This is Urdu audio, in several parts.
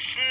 بسم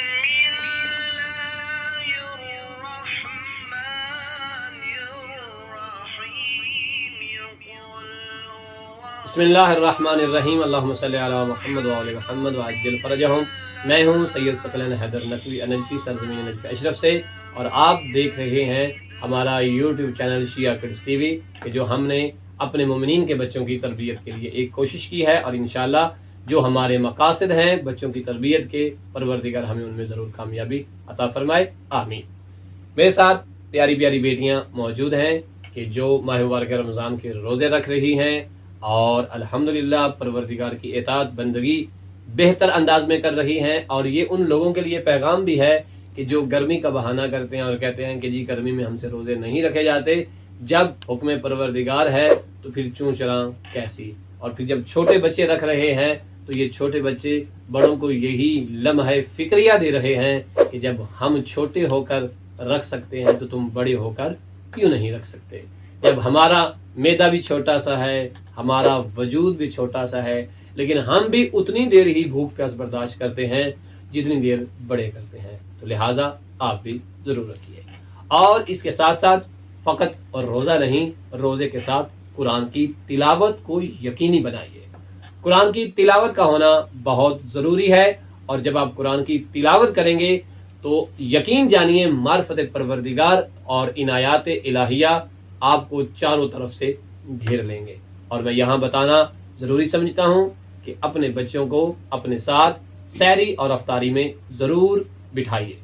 اللہ الرحمن الرحیم، اللہم صلی علی محمد و آل محمد وعجل فرجہم۔ میں ہوں سید ثقلین حیدر نقوی انجفی سرزمین نجف اشرف سے، اور آپ دیکھ رہے ہیں ہمارا یوٹیوب چینل شیعہ کڈز ٹی وی، کہ جو ہم نے اپنے مومنین کے بچوں کی تربیت کے لیے ایک کوشش کی ہے، اور انشاءاللہ جو ہمارے مقاصد ہیں بچوں کی تربیت کے، پروردگار ہمیں ان میں ضرور کامیابی عطا فرمائے، آمین۔ میرے ساتھ پیاری پیاری بیٹیاں موجود ہیں کہ جو ماہ مبارک رمضان کے روزے رکھ رہی ہیں، اور الحمدللہ پروردگار کی اطاعت بندگی بہتر انداز میں کر رہی ہیں۔ اور یہ ان لوگوں کے لیے پیغام بھی ہے کہ جو گرمی کا بہانہ کرتے ہیں اور کہتے ہیں کہ جی گرمی میں ہم سے روزے نہیں رکھے جاتے، جب حکم پروردگار ہے تو پھر چوں چراں کیسی۔ اور پھر جب چھوٹے بچے رکھ رہے ہیں تو یہ چھوٹے بچے بڑوں کو یہی لمحہ فکریہ دے رہے ہیں کہ جب ہم چھوٹے ہو کر رکھ سکتے ہیں تو تم بڑے ہو کر کیوں نہیں رکھ سکتے۔ جب ہمارا معدہ بھی چھوٹا سا ہے، ہمارا وجود بھی چھوٹا سا ہے، لیکن ہم بھی اتنی دیر ہی بھوک پیاس برداشت کرتے ہیں جتنی دیر بڑے کرتے ہیں، تو لہٰذا آپ بھی ضرور رکھیے۔ اور اس کے ساتھ ساتھ فقط اور روزہ نہیں، روزے کے ساتھ قرآن کی تلاوت کو یقینی بنائیے۔ قرآن کی تلاوت کا ہونا بہت ضروری ہے، اور جب آپ قرآن کی تلاوت کریں گے تو یقین جانیے معرفت پروردگار اور عنایات الہیہ آپ کو چاروں طرف سے گھیر لیں گے۔ اور میں یہاں بتانا ضروری سمجھتا ہوں کہ اپنے بچوں کو اپنے ساتھ سحری اور افطاری میں ضرور بٹھائیے۔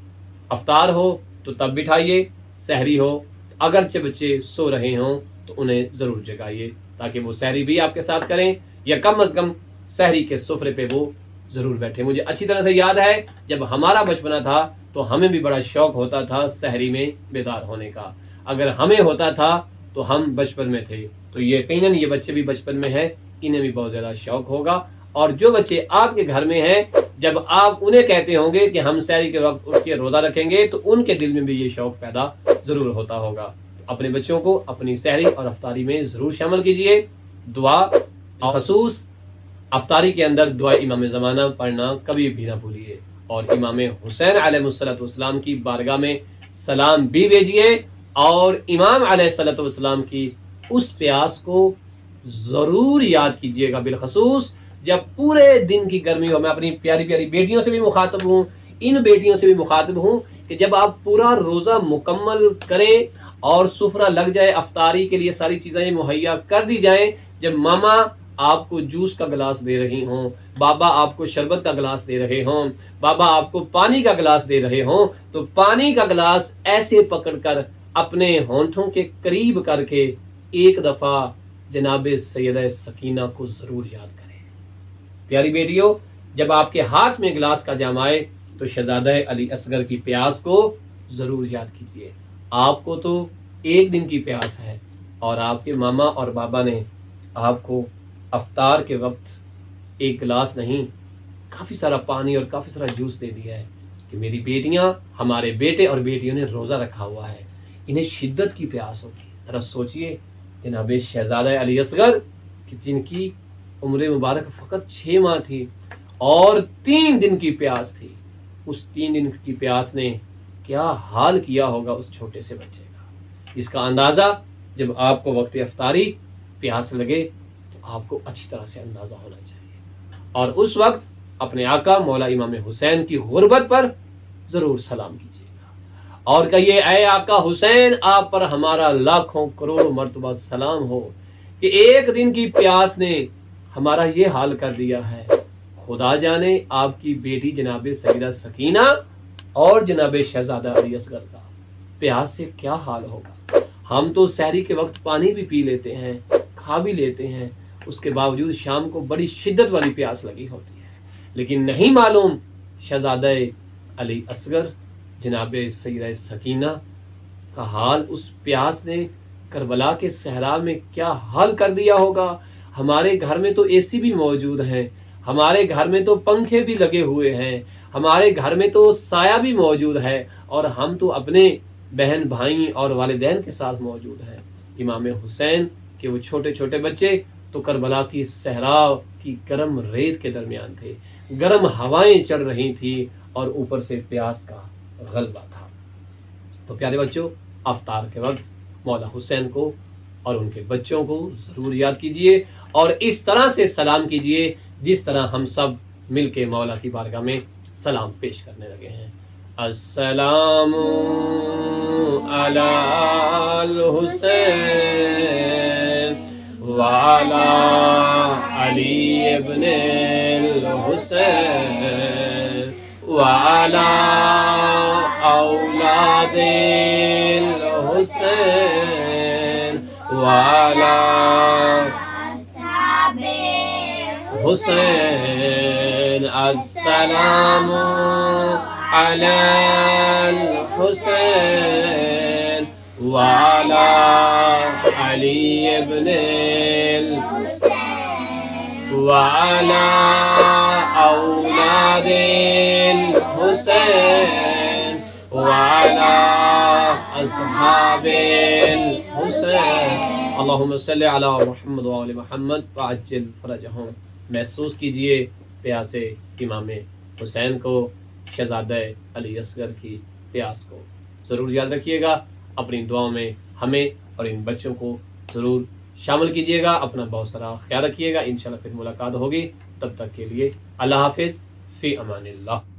افطار ہو تو تب بٹھائیے، سحری ہو اگرچہ بچے سو رہے ہوں تو انہیں ضرور جگائیے، تاکہ وہ سحری بھی آپ کے ساتھ کریں، یا کم از کم سحری کے سفرے پہ وہ ضرور بیٹھے۔ مجھے اچھی طرح سے یاد ہے جب ہمارا بچپنا تھا تو ہمیں بھی بڑا شوق ہوتا تھا سحری میں بیدار ہونے کا۔ اگر ہمیں ہوتا تھا تو ہم بچپن میں تھے، تو یقیناً یہ بچے بھی بچپن میں ہیں، انہیں بھی بہت زیادہ شوق ہوگا۔ اور جو بچے آپ کے گھر میں ہیں، جب آپ انہیں کہتے ہوں گے کہ ہم سحری کے وقت اٹھ کے روزہ رکھیں گے تو ان کے دل میں بھی یہ شوق پیدا ضرور ہوتا ہوگا۔ اپنے بچوں کو اپنی سحری اور افطاری میں ضرور شامل کیجیے۔ دعا اور خصوص افطاری کے اندر دعا امام زمانہ پڑھنا کبھی بھی نہ بھولیے، اور امام حسین علیہ السلام کی بارگاہ میں سلام بھی بھیجیے، اور امام علیہ السلام کی اس پیاس کو ضرور یاد کیجیے گا، بالخصوص جب پورے دن کی گرمی ہو۔ میں اپنی پیاری پیاری بیٹیوں سے بھی مخاطب ہوں، ان بیٹیوں سے بھی مخاطب ہوں کہ جب آپ پورا روزہ مکمل کریں اور سفرہ لگ جائے، افطاری کے لیے ساری چیزیں مہیا کر دی جائیں، جب ماما آپ کو جوس کا گلاس دے رہی ہوں، بابا آپ کو شربت کا گلاس دے رہے ہوں، بابا آپ کو پانی کا گلاس دے رہے ہوں، تو پانی کا گلاس ایسے پکڑ کر اپنے ہونٹوں کے قریب کر کے ایک دفعہ جناب سیدہ سکینہ کو ضرور یاد کریں۔ پیاری بیٹیوں، جب آپ کے ہاتھ میں گلاس کا جام آئے تو شہزادہ علی اصغر کی پیاس کو ضرور یاد کیجیے۔ آپ کو تو ایک دن کی پیاس ہے، اور آپ کے ماما اور بابا نے آپ کو افطار کے وقت ایک گلاس نہیں، کافی سارا پانی اور کافی سارا جوس دے دیا ہے کہ میری بیٹیاں، ہمارے بیٹے اور بیٹیوں نے روزہ رکھا ہوا ہے، انہیں شدت کی پیاس ہوگی۔ ذرا سوچئے جناب شہزادہ علی اصغر کہ جن کی عمر مبارک فقط 6 ماہ تھی اور 3 دن کی پیاس تھی، اس 3 دن کی پیاس نے کیا حال کیا ہوگا اس چھوٹے سے بچے کا۔ اس کا اندازہ جب آپ کو وقت افطاری پیاس لگے تو آپ کو اچھی طرح سے اندازہ ہونا چاہیے، اور اس وقت اپنے آقا مولا امام حسین کی غربت پر ضرور سلام کیجیے گا، اور کہیے اے آقا حسین، آپ پر ہمارا لاکھوں کروڑوں مرتبہ سلام ہو کہ ایک دن کی پیاس نے ہمارا یہ حال کر دیا ہے۔ خدا جانے آپ کی بیٹی جناب سیدہ سکینہ اور جناب شہزادہ علی اصغر کا پیاس سے کیا حال ہوگا۔ ہم تو سحری کے وقت پانی بھی پی لیتے ہیں، کھا بھی لیتے ہیں، اس کے باوجود شام کو بڑی شدت والی پیاس لگی ہوتی ہے، لیکن نہیں معلوم شہزادہ علی اصغر جناب سیدہ سکینہ کا حال اس پیاس نے کربلا کے صحرا میں کیا حال کر دیا ہوگا۔ ہمارے گھر میں تو اے سی بھی موجود ہیں، ہمارے گھر میں تو پنکھے بھی لگے ہوئے ہیں، ہمارے گھر میں تو سایہ بھی موجود ہے، اور ہم تو اپنے بہن بھائی اور والدین کے ساتھ موجود ہیں۔ امام حسین کے وہ چھوٹے چھوٹے بچے تو کربلا کی صحرا کی گرم ریت کے درمیان تھے، گرم ہوائیں چل رہی تھی، اور اوپر سے پیاس کا غلبہ تھا۔ تو پیارے بچوں، افطار کے وقت مولا حسین کو اور ان کے بچوں کو ضرور یاد کیجئے اور اس طرح سے سلام کیجئے جس طرح ہم سب مل کے مولا کی بارگاہ میں سلام پیش کرنے لگے ہیں۔ السلام علی الحسین وعلی علی ابن الحسین وعلی اولاد الحسین وعلی حسین السلام علی الحسین وعلی علی ابن وعلی اولاد الحسین وعلی اصحاب الحسین اللہم صلی علی محمد وعلی محمد وعجل فرجہم۔ محسوس کیجئے پیاسے امام حسین کو، شہزادہ علی اصغر کی پیاس کو۔ ضرور یاد رکھیے گا، اپنی دعاؤں میں ہمیں اور ان بچوں کو ضرور شامل کیجیے گا۔ اپنا بہت سارا خیال رکھیے گا، انشاءاللہ پھر ملاقات ہوگی، تب تک کے لیے اللہ حافظ، فی امان اللہ۔